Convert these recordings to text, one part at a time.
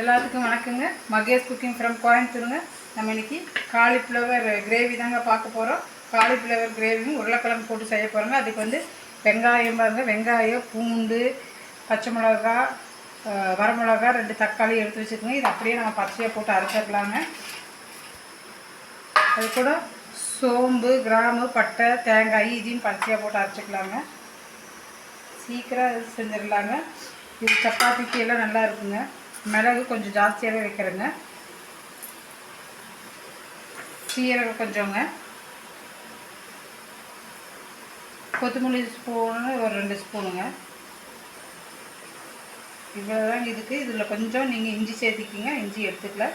எல்லாத்துக்கும் வணக்கங்க. Mahesh cooking from கோயம்புத்தூருங்க. நம்ம இன்றைக்கி காலிஃப்ளவர் கிரேவி தாங்க பார்க்க போகிறோம். காலிஃப்ளவர் கிரேவியும் உருளைக்கிழங்கு போட்டு செய்ய போகிறோங்க. அதுக்கு வந்து வெங்காயம் பாருங்கள், வெங்காயம், பூண்டு, பச்சை மிளகா, வரமிளகா, 2 தக்காளி எடுத்து வச்சுக்கோங்க. இது அப்படியே நம்ம பச்சையாக போட்டு அரைச்சிடலாங்க. அது கூட சோம்பு, கிராம்பு, பட்டை, தேங்காய் இதையும் பச்சையாக போட்டு அரைச்சிக்கலாங்க. சீக்கிரம் செஞ்சிடலாங்க. இது சப்பாத்திக்கு எல்லாம் நல்லா இருக்குங்க. மிளகு கொஞ்சம் ஜாஸ்தியாகவே வைக்கிறேங்க. சீரகம் கொஞ்சங்க, கொத்தமல்லி ஸ்பூனு ஒரு 2 ஸ்பூனுங்க. இவ்வளோதாங்க இதுக்கு. இதில் கொஞ்சம் நீங்கள் இஞ்சி சேர்த்துக்கிங்க. இஞ்சி எடுத்துக்கல,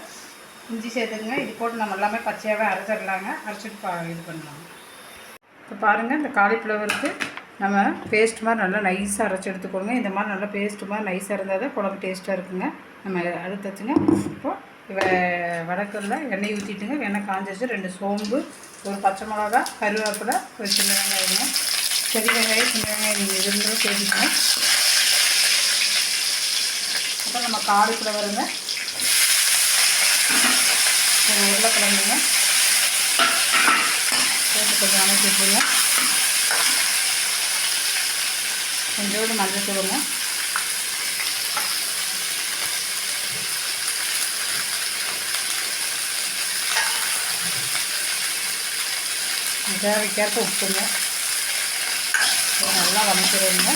இஞ்சி சேர்த்துக்குங்க. இது போட்டு நம்ம எல்லாமே பச்சையாகவே அரைச்சிடலாங்க. அரைச்சிட்டு இது பண்ணலாங்க. இப்போ பாருங்கள், இந்த காலிஃப்ளவருக்கு நம்ம பேஸ்ட் மாதிரி நல்லா நைஸாக அரைச்சி எடுத்துக்கோங்க. இந்த மாதிரி நல்லா பேஸ்ட்டு மாதிரி நைஸாக இருந்தால் தான் குழம்பு டேஸ்ட்டாக இருக்குங்க. நம்ம அடுத்துங்க. இப்போது வடக்கல்ல எண்ணெய் ஊற்றிட்டுங்க. எண்ணெய் காஞ்சிச்சு. 2 சோம்பு, ஒரு பச்சை மிளகா, கருவேப்பிலை, ஒரு சின்ன வெங்காயங்க. பெரிய வெங்காயம், சின்ன வெங்காயம் நீங்கள் இருந்தாலும் சேர்த்துக்கோங்க. அப்புறம் நம்ம காலிஃப்ளவருங்க, ஒரு உருளைக்கிழங்குங்க போட்டு கொஞ்சம் வதக்கிட்டுங்க. கொஞ்சோடு மஞ்சள் தூளுங்க, தேவைக்கேற்ப உப்புங்க. நல்லா வதக்கிடுங்க.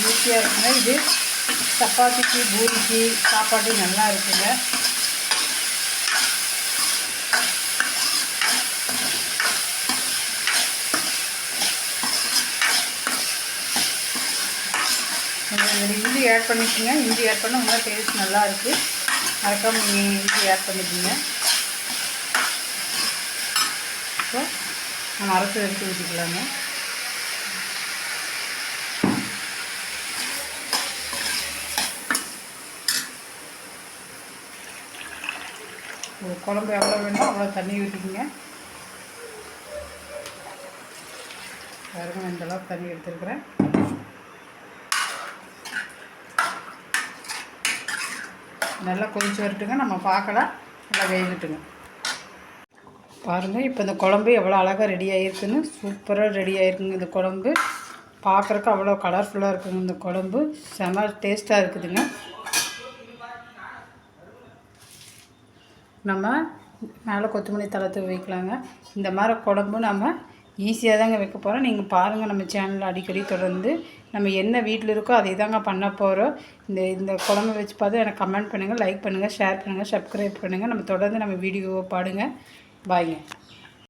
ஈஸியாக இருக்குங்க. இது சப்பாத்திக்கு, பூரிக்கு, சாப்பாடு நல்லா இருக்குங்க. இஞ்சி ஆட் பண்ணிக்கோங்க. இஞ்சி ஆட் பண்ணால் நல்லா டேஸ்ட் நல்லா இருக்குது. அதுக்காக நீங்கள் இஞ்சி ஆட் பண்ணிக்கோங்க. ஸோ நம்ம அரைச்சி எடுத்து ஊற்றிக்கலாங்க. குழம்பு எவ்வளோ வேணுமோ அவ்வளோ தண்ணி ஊற்றிக்கோங்க. பாருங்க, இந்தளவுக்கு தண்ணி எடுத்துருக்குறேன். நல்லா கொதிச்சு வரட்டுங்க. நம்ம பார்க்கலாம். நல்லா வேகட்டுங்க. பாருங்கள், இப்போ இந்த குழம்பு எவ்வளோ அழகாக ரெடி ஆகிருக்குன்னு. சூப்பராக ரெடி ஆகிருக்குங்க. இந்த குழம்பு பார்க்குறக்கு அவ்வளோ கலர்ஃபுல்லாக இருக்குங்க. இந்த குழம்பு செம டேஸ்ட்டாக இருக்குதுங்க. நம்ம மேலே கொத்தமல்லி தழை தூவி வைக்கலாங்க. இந்த மாதிரி குழம்பு நம்ம ஈஸியாக தாங்க வைக்க போகிறோம். நீங்கள் பாருங்கள், நம்ம சேனலில் அடிக்கடி தொடர்ந்து நம்ம என்ன வீட்டில் இருக்கோ அதை தாங்க பண்ண போகிறோம். இந்த குழம்பு வச்சு பார்த்து எனக்கு கமெண்ட் பண்ணுங்கள், லைக் பண்ணுங்கள், ஷேர் பண்ணுங்கள், சப்ஸ்கிரைப் பண்ணுங்கள். நம்ம தொடர்ந்து நம்ம வீடியோவை பாடுங்க. பாய்ங்க.